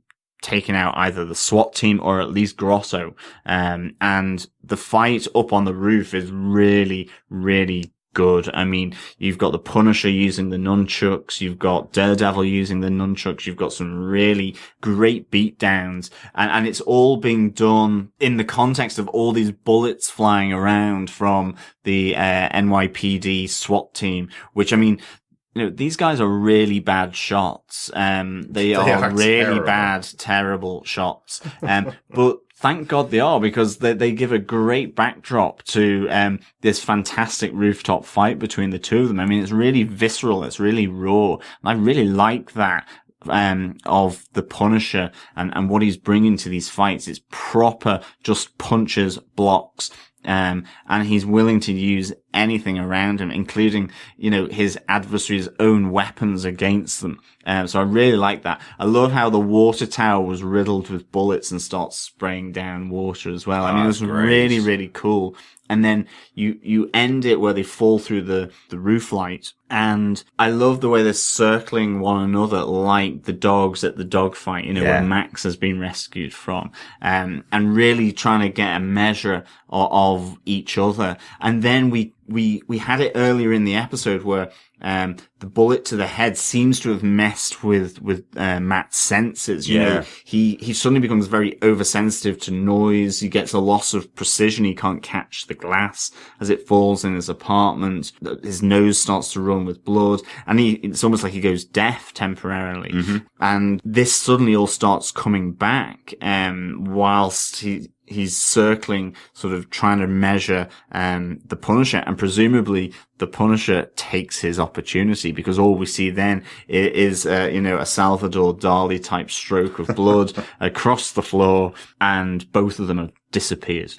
taken out either the SWAT team or at least Grotto. And the fight up on the roof is really, really good. I mean, you've got the Punisher using the nunchucks, you've got Daredevil using the nunchucks, you've got some really great beatdowns, and it's all being done in the context of all these bullets flying around from the NYPD SWAT team, which, I mean, these guys are really bad shots. They are really terrible. Bad, terrible shots. But thank God they are, because they give a great backdrop to this fantastic rooftop fight between the two of them. I mean, it's really visceral, it's really raw, and I really like that of the Punisher and what he's bringing to these fights. It's proper, just punches, blocks. And he's willing to use anything around him, including, his adversary's own weapons against them. So I really like that. I love how the water tower was riddled with bullets and starts spraying down water as well. I mean, it was really, really cool. And then you end it where they fall through the roof light. And I love the way they're circling one another like the dogs at the dog fight, where Max has been rescued from. And really trying to get a measure of each other. And then we had it earlier in the episode where the bullet to the head seems to have messed with Matt's senses. He suddenly becomes very oversensitive to noise. He gets a loss of precision. He can't catch the glass as it falls in his apartment. His nose starts to run with blood, and it's almost like he goes deaf temporarily. Mm-hmm. And this suddenly all starts coming back, whilst he's circling, sort of trying to measure the Punisher, and presumably the Punisher takes his opportunity, because all we see then is a Salvador Dali type stroke of blood across the floor, and both of them have disappeared.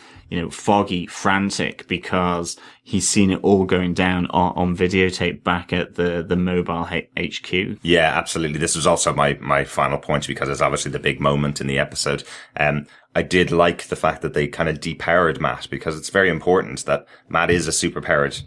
Foggy, frantic, because he's seen it all going down on videotape back at the mobile HQ. Yeah, absolutely. This was also my final point, because it's obviously the big moment in the episode. I did like the fact that they kind of depowered Matt, because it's very important that Matt is a superpowered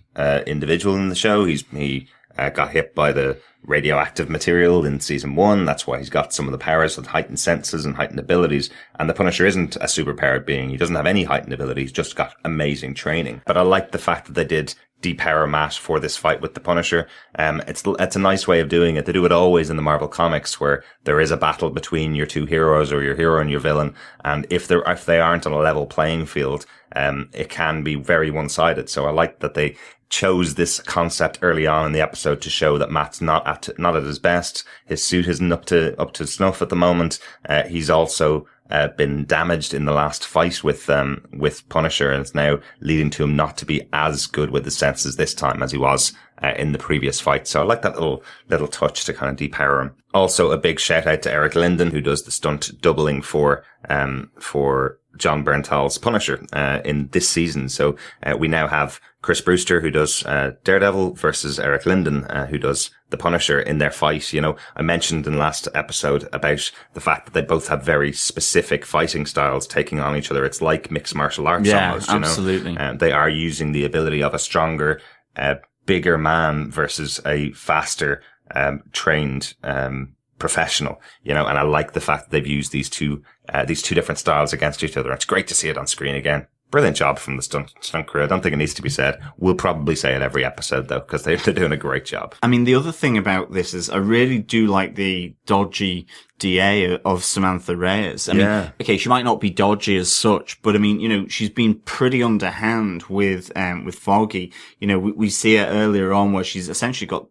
individual in the show. He got hit by the radioactive material in season 1. That's why he's got some of the powers with heightened senses and heightened abilities. And the Punisher isn't a superpowered being. He doesn't have any heightened abilities. He's just got amazing training. But I like the fact that they did depower Matt for this fight with the Punisher. It's a nice way of doing it. They do it always in the Marvel comics, where there is a battle between your two heroes, or your hero and your villain. And if they aren't on a level playing field, it can be very one-sided. So I like that they chose this concept early on in the episode to show that Matt's not at his best. His suit isn't up to snuff at the moment. He's also been damaged in the last fight with Punisher, and it's now leading to him not to be as good with his senses this time as he was in the previous fight. So I like that little touch to kind of depower him. Also, a big shout out to Eric Linden, who does the stunt doubling for Jon Bernthal's Punisher in this season. So we now have Chris Brewster, who does Daredevil, versus Eric Linden, who does the Punisher in their fight. I mentioned in the last episode about the fact that they both have very specific fighting styles taking on each other. It's like mixed martial arts almost. Absolutely. They are using the ability of a stronger, bigger man versus a faster, trained, professional, and I like the fact that they've used these two different styles against each other. It's great to see it on screen again. Brilliant job from the stunt crew. I don't think it needs to be said. We'll probably say it every episode, though, because they're doing a great job. I mean, the other thing about this is I really do like the dodgy DA of Samantha Reyes. I mean, okay, she might not be dodgy as such, but I mean, she's been pretty underhand with Foggy. We see her earlier on where she's essentially got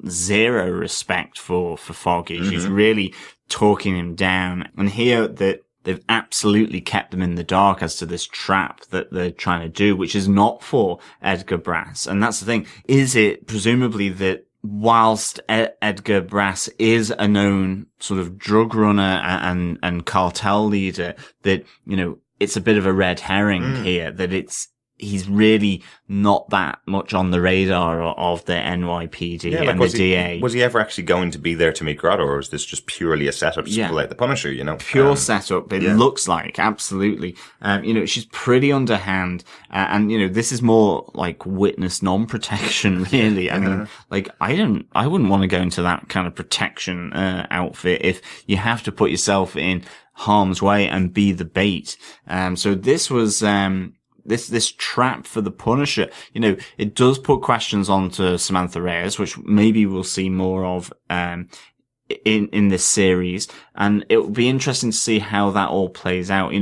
zero respect for Foggy. Mm-hmm. She's really talking him down. And here that they've absolutely kept them in the dark as to this trap that they're trying to do, which is not for Edgar Brass. And that's the thing. Is it presumably that whilst Edgar Brass is a known sort of drug runner and cartel leader, that, it's a bit of a red herring here, that he's really not that much on the radar of the NYPD and the DA. Was he ever actually going to be there to meet Grotto, or is this just purely a setup to pull out the Punisher, Pure setup, it looks like, absolutely. She's pretty underhand, and, this is more like witness non-protection, really. I mean, I wouldn't want to go into that kind of protection outfit if you have to put yourself in harm's way and be the bait. So this was, this trap for the Punisher, it does put questions onto Samantha Reyes, which maybe we'll see more of, in this series. And it will be interesting to see how that all plays out.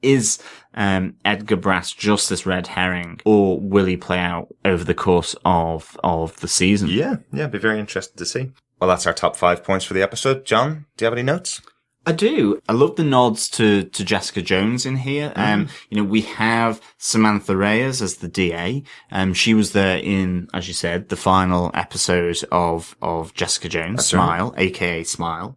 Is Edgar Brass just this red herring, or will he play out over the course of the season? Yeah, it'd be very interesting to see. Well, that's our top 5 points for the episode. John, do you have any notes? I do. I love the nods to Jessica Jones in here. We have Samantha Reyes as the DA. She was there in, as you said, the final episode of Jessica Jones, That's Smile, right. aka Smile.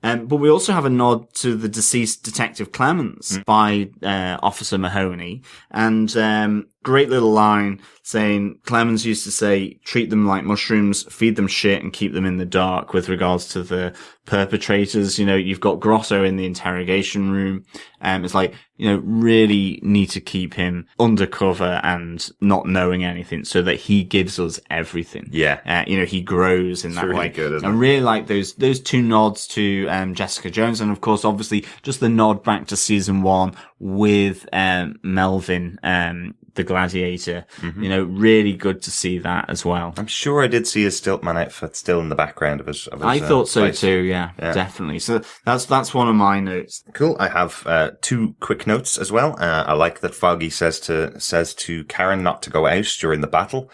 But we also have a nod to the deceased Detective Clemens by Officer Mahoney. And great little line saying, Clemens used to say, treat them like mushrooms, feed them shit, and keep them in the dark, with regards to the perpetrators. You've got Grotto in the interrogation room. It's like, really need to keep him undercover and not knowing anything so that he gives us everything. Yeah. He grows in that really way. Good, isn't I it? really like those 2 nods to Jessica Jones, and of course, obviously, just the nod back to season 1 with Melvin, the gladiator. Really good to see that as well. I'm sure I did see his Stiltman outfit still in the background of his I thought so place. too. Yeah, definitely. So that's one of my notes. Cool. I have 2 quick notes as well. I like that Foggy says to Karen not to go out during the battle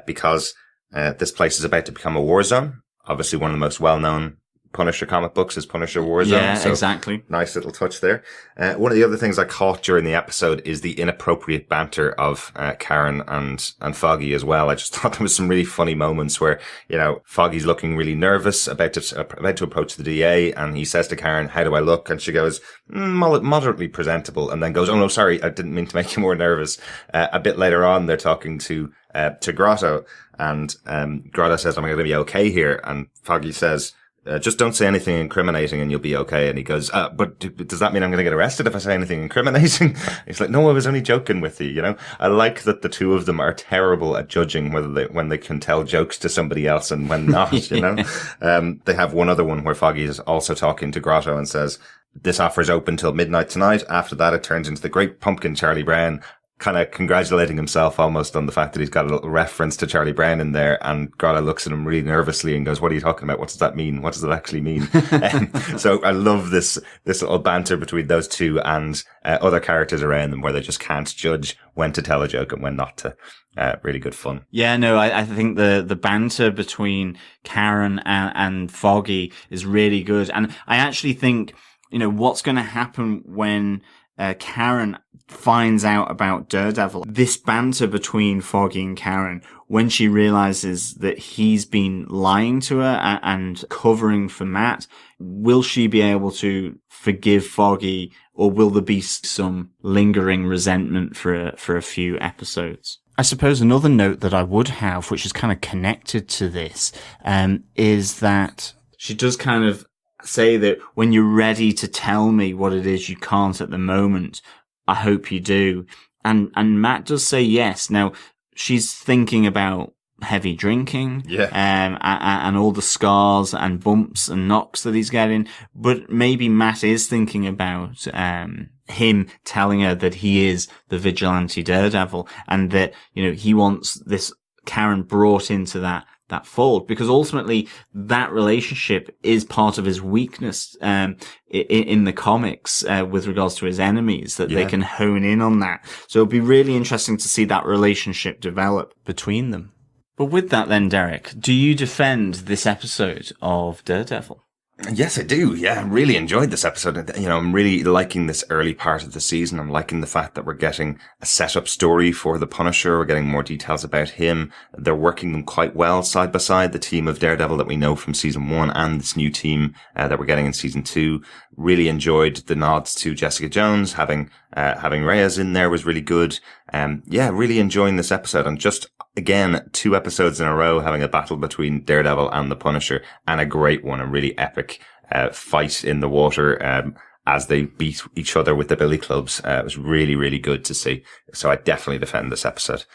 because this place is about to become a war zone. Obviously, one of the most well-known Punisher comic books is Punisher Warzone. Yeah, so exactly. Nice little touch there. One of the other things I caught during the episode is the inappropriate banter of Karen and Foggy as well. I just thought there was some really funny moments where, Foggy's looking really nervous about to approach the DA, and he says to Karen, "How do I look?" And she goes, "Moderately presentable," and then goes, "Oh no, sorry, I didn't mean to make you more nervous." A bit later on, they're talking to Grotto, and Grotto says, "Am I going to be okay here?" And Foggy says, "Just don't say anything incriminating and you'll be okay." And he goes, but does that mean I'm going to get arrested if I say anything incriminating? He's like, "No, I was only joking with you, I like that the 2 of them are terrible at judging when they can tell jokes to somebody else and when not, They have one other one where Foggy is also talking to Grotto and says, "This offer is open till midnight tonight. After that, it turns into the great pumpkin Charlie Brown." Kind of congratulating himself almost on the fact that he's got a little reference to Charlie Brown in there, and Grotto looks at him really nervously and goes, "What are you talking about? What does that mean? What does it actually mean?" So I love this little banter between those 2 and other characters around them, where they just can't judge when to tell a joke and when not to. Really good fun. Yeah, no, I think the banter between Karen and Foggy is really good. And I actually think, what's going to happen when Karen finds out about Daredevil. This banter between Foggy and Karen, when she realizes that he's been lying to her and covering for Matt, will she be able to forgive Foggy, or will there be some lingering resentment for a few episodes? I suppose another note that I would have, which is kind of connected to this, is that she does kind of say that when you're ready to tell me what it is you can't at the moment, I hope you do. And Matt does say yes. Now, she's thinking about heavy drinking, and all the scars and bumps and knocks that he's getting. But maybe Matt is thinking about, him telling her that he is the vigilante Daredevil, and that, he wants this Karen brought into that fold, because ultimately that relationship is part of his weakness in the comics with regards to his enemies, that they can hone in on that. So it'll be really interesting to see that relationship develop between them. But with that then, Derek, do you defend this episode of Daredevil? Yes, I do. Yeah, I really enjoyed this episode. I'm really liking this early part of the season. I'm liking the fact that we're getting a setup story for the Punisher. We're getting more details about him. They're working them quite well side by side. The team of Daredevil that we know from season 1 and this new team that we're getting in season 2. Really enjoyed the nods to Jessica Jones. Having Reyes in there was really good. Really enjoying this episode. And just, again, 2 episodes in a row having a battle between Daredevil and the Punisher, and a great one, a really epic fight in the water as they beat each other with the billy clubs. It was really, really good to see. So I definitely defend this episode.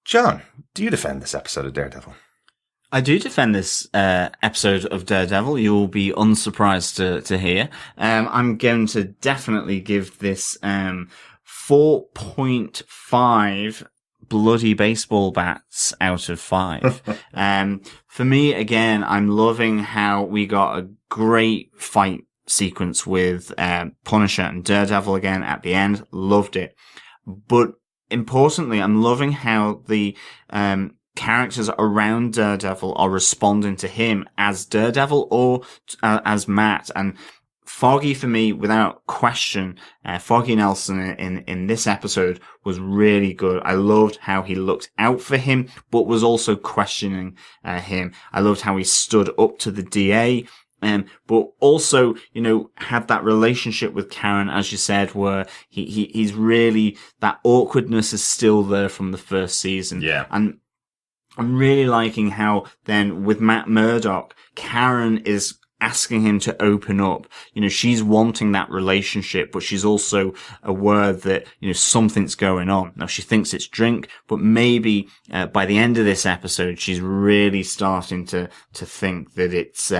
John, do you defend this episode of Daredevil? I do defend this episode of Daredevil. You'll be unsurprised to hear. I'm going to definitely give this 4.5 bloody baseball bats out of 5. For me, again, I'm loving how we got a great fight sequence with Punisher and Daredevil again at the end. Loved it. But importantly, I'm loving how the characters around Daredevil are responding to him as Daredevil or as Matt. And Foggy, for me, without question, Foggy Nelson in this episode was really good. I loved how he looked out for him, but was also questioning him. I loved how he stood up to the DA. But also, had that relationship with Karen, as you said, where he's really, that awkwardness is still there from the first season. Yeah. And I'm really liking how then with Matt Murdock, Karen is asking him to open up. She's wanting that relationship, but she's also aware that, something's going on. Now she thinks it's drink, but maybe, by the end of this episode, she's really starting to think that it's,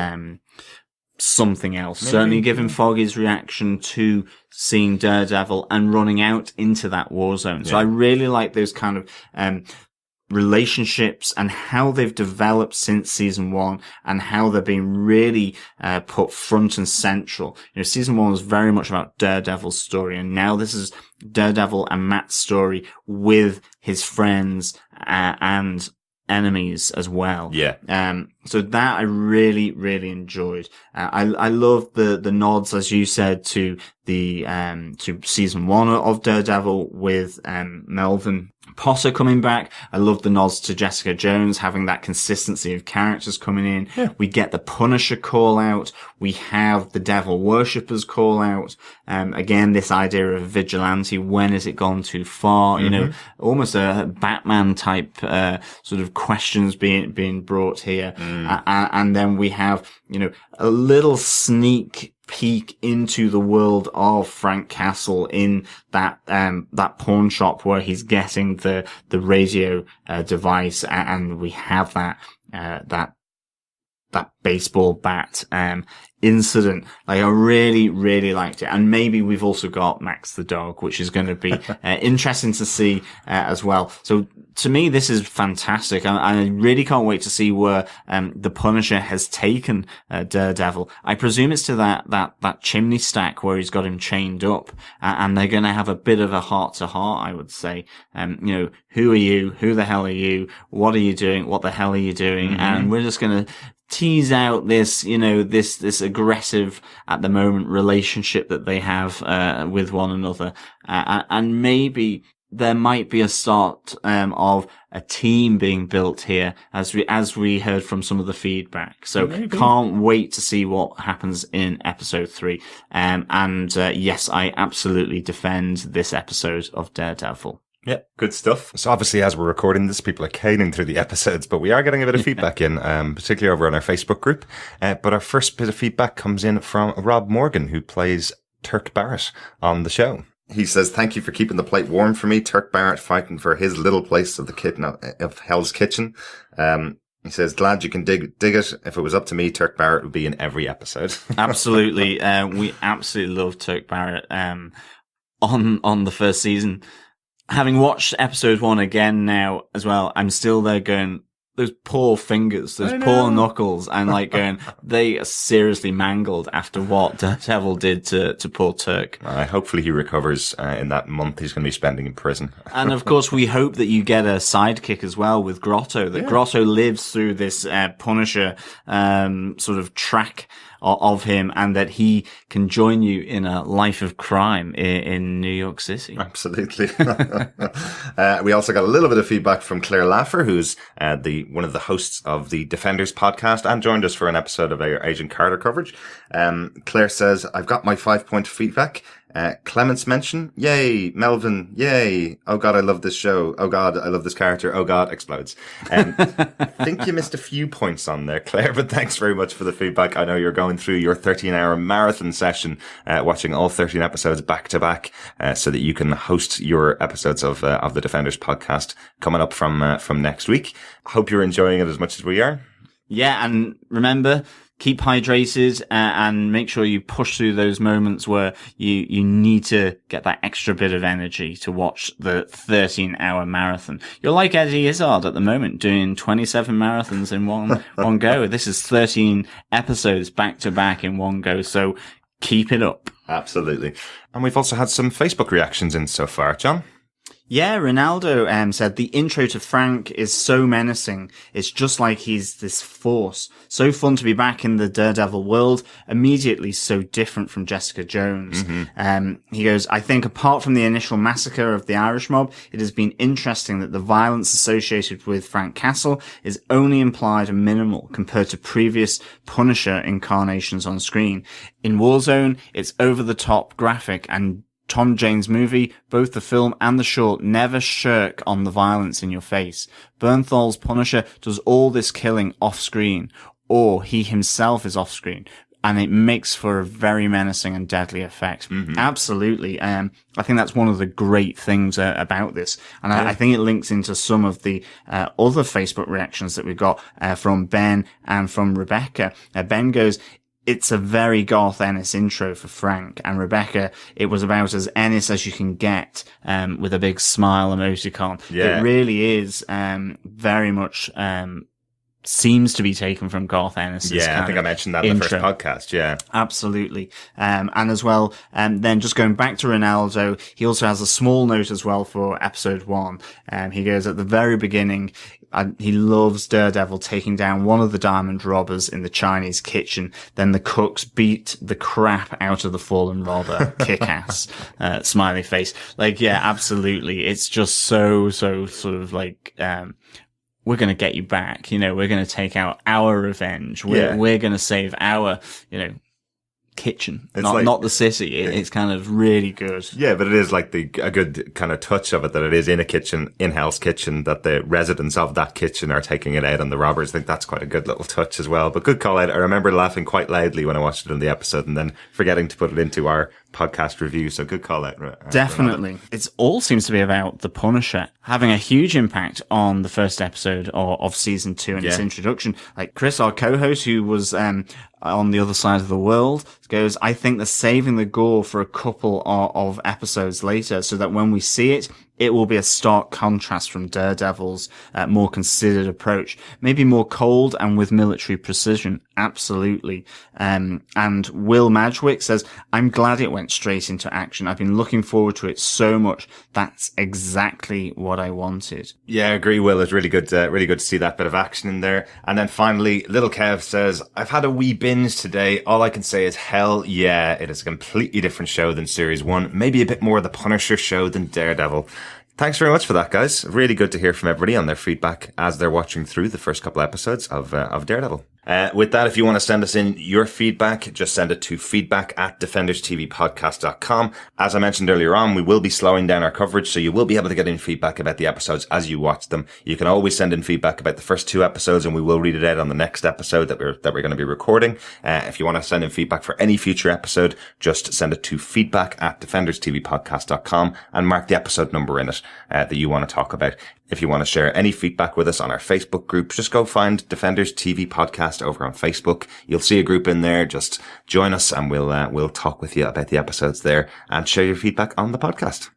something else. Maybe. Certainly given Foggy's reaction to seeing Daredevil and running out into that war zone. Yeah. So I really like those kind of, relationships and how they've developed since season 1 and how they're being really put front and central. Season 1 was very much about Daredevil's story, and now this is Daredevil and Matt's story with his friends and enemies as well. Yeah. So that I really, really enjoyed. I love the nods, as you said, to the to season 1 of Daredevil with Melvin Potter coming back. I love the nods to Jessica Jones, having that consistency of characters coming in. Yeah. We get the Punisher call out. We have the Devil Worshippers call out. Again, this idea of vigilante. When has it gone too far? Mm-hmm. Almost a Batman type, sort of questions being brought here. And then we have, a little sneak peek into the world of Frank Castle in that pawn shop where he's getting the radio device, and we have that baseball bat incident. Like, I really, really liked it. And maybe we've also got Max the dog, which is going to be interesting to see as well. So to me, this is fantastic. I really can't wait to see where the Punisher has taken Daredevil. I presume it's to that chimney stack where he's got him chained up, and they're going to have a bit of a heart-to-heart, I would say. Who are you? Who the hell are you? What are you doing? What the hell are you doing? Mm-hmm. And we're just going to tease out this, this aggressive at the moment relationship that they have with one another, and maybe there might be a start of a team being built here, as we heard from some of the feedback. So can't wait to see what happens in episode 3. Yes, I absolutely defend this episode of Daredevil. Yeah, good stuff. So obviously, as we're recording this, people are caning through the episodes, but we are getting a bit of feedback in, particularly over on our Facebook group. But our first bit of feedback comes in from Rob Morgan, who plays Turk Barrett on the show. He says, "Thank you for keeping the plate warm for me. Turk Barrett fighting for his little place of Hell's Kitchen. He says, glad you can dig it. If it was up to me, Turk Barrett would be in every episode." Absolutely. We absolutely love Turk Barrett on the first season. Having watched episode 1 again now as well, I'm still there going, those poor fingers, those poor knuckles, and like going, they are seriously mangled after what Daredevil did to poor Turk. Hopefully he recovers in that month he's going to be spending in prison. And of course, we hope that you get a sidekick as well with Grotto, that Grotto lives through this Punisher sort of track of him, and that he can join you in a life of crime in New York City. Absolutely. We also got a little bit of feedback from Claire Laffer, who's one of the hosts of the Defenders podcast and joined us for an episode of our Agent Carter coverage. Claire says, "I've got my 5-point feedback. Clement's mention, yay. Melvin, yay. Oh God, I love this show. Oh God, I love this character. Oh God, explodes." I think you missed a few points on there, Claire, but thanks very much for the feedback. I know you're going through your 13-hour marathon session, watching all 13 episodes back to back, so that you can host your episodes of the Defenders podcast coming up from next week. Hope you're enjoying it as much as we are. Yeah, and remember, keep hydrated and make sure you push through those moments where you need to get that extra bit of energy to watch the 13-hour marathon. You're like Eddie Izzard at the moment, doing 27 marathons in one go. This is 13 episodes back to back in one go, so keep it up. Absolutely. And we've also had some Facebook reactions in so far, John. Yeah, Ronaldo said the intro to Frank is so menacing. It's just like he's this force. So fun to be back in the Daredevil world. Immediately so different from Jessica Jones. He goes, I think apart from the initial massacre of the Irish mob, it has been interesting that the violence associated with Frank Castle is only implied and minimal compared to previous Punisher incarnations on screen. In Warzone, it's over the top graphic, and Tom Jane's movie, both the film and the short, never shirk on the violence in your face. Bernthal's Punisher does all this killing off screen, or he himself is off screen, and it makes for a very menacing and deadly effect. Absolutely. I think that's one of the great things about this. And I think it links into some of the other Facebook reactions that we got from Ben and from Rebecca. Ben goes, it's a very Garth Ennis intro for Frank, and Rebecca, it was about as Ennis as you can get, with a big smile emoticon. Yeah. It really is, very much, seems to be taken from Garth Ennis. Yeah, I think I mentioned that in the first podcast. Yeah. Absolutely. And as well, then just going back to Ronaldo, he also has a small note as well for episode 1. He goes at the very beginning, he loves Daredevil taking down one of the diamond robbers in the Chinese kitchen. Then the cooks beat the crap out of the fallen robber. Kick-ass. Smiley face. Like, yeah, absolutely. It's just so sort of like, we're going to get you back. You know, we're going to take out our revenge. We're going to save our, kitchen, not the city. It's kind of really good. Yeah, but it is like a good kind of touch of it that it is in a kitchen, in-house kitchen, that the residents of that kitchen are taking it out on the robbers. I think that's quite a good little touch as well. But good call out. I remember laughing quite loudly when I watched it in the episode and then forgetting to put it into our podcast review. So good call out. Definitely. It all seems to be about the Punisher having a huge impact on the first episode of season 2 and its introduction. Like Chris, our co-host, who was on the other side of the world, goes, I think they're saving the gore for a couple of episodes later so that when we see it, it will be a stark contrast from Daredevil's more considered approach. Maybe more cold and with military precision. Absolutely. And Will Madgwick says, I'm glad it went straight into action. I've been looking forward to it so much. That's exactly what I wanted. Yeah, I agree, Will. It's really good to see that bit of action in there. And then finally, Little Kev says, I've had a wee binge today. All I can say is hell yeah. It is a completely different show than series 1. Maybe a bit more the Punisher show than Daredevil. Thanks very much for that, guys. Really good to hear from everybody on their feedback as they're watching through the first couple episodes of Daredevil. With that, if you want to send us in your feedback, just send it to feedback@defenderstvpodcast.com. As I mentioned earlier on, we will be slowing down our coverage, so you will be able to get in feedback about the episodes as you watch them. You can always send in feedback about the first 2 episodes, and we will read it out on the next episode that we're going to be recording. If you want to send in feedback for any future episode, just send it to feedback@defenderstvpodcast.com and mark the episode number in it that you want to talk about. If you want to share any feedback with us on our Facebook group, just go find Defenders TV Podcast over on Facebook. You'll see a group in there. Just join us and we'll talk with you about the episodes there and share your feedback on the podcast.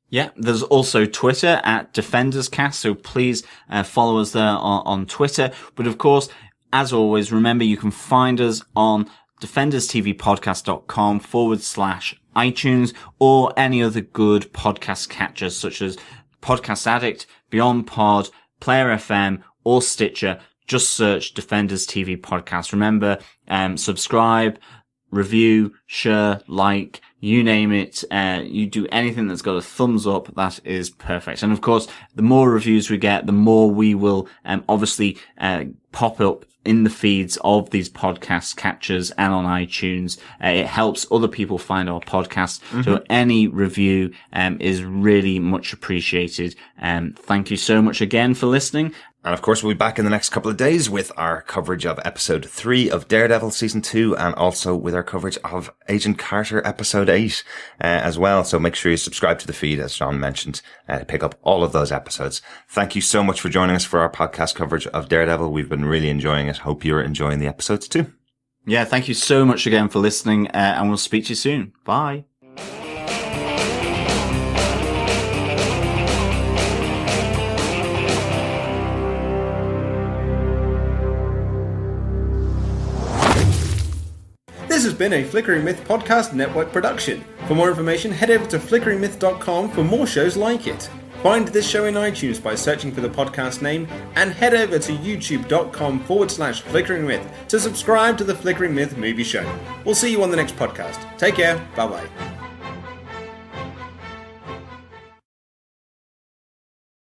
Yeah, there's also Twitter @DefendersCast, so please follow us there on Twitter. But of course, as always, remember you can find us on defenderstvpodcast.com/iTunes or any other good podcast catchers such as Podcast Addict, Beyond Pod, Player FM, or Stitcher. Just search Defenders TV Podcast. Remember, subscribe, review, share, like, you name it. You do anything that's got a thumbs up, that is perfect. And of course, the more reviews we get, the more we will obviously pop up in the feeds of these podcast catchers and on iTunes. It helps other people find our podcast. So any review is really much appreciated. Thank you so much again for listening. And of course, we'll be back in the next couple of days with our coverage of episode 3 of Daredevil season 2, and also with our coverage of Agent Carter episode 8 as well. So make sure you subscribe to the feed, as Jon mentioned, to pick up all of those episodes. Thank you so much for joining us for our podcast coverage of Daredevil. We've been really enjoying it. Hope you're enjoying the episodes too. Yeah, thank you so much again for listening, and we'll speak to you soon. Bye. This has been a Flickering Myth Podcast Network production. For more information, head over to flickeringmyth.com for more shows like it. Find this show in iTunes by searching for the podcast name, and head over to youtube.com/flickeringmyth to subscribe to the Flickering Myth movie show. We'll see you on the next podcast. Take care. Bye bye.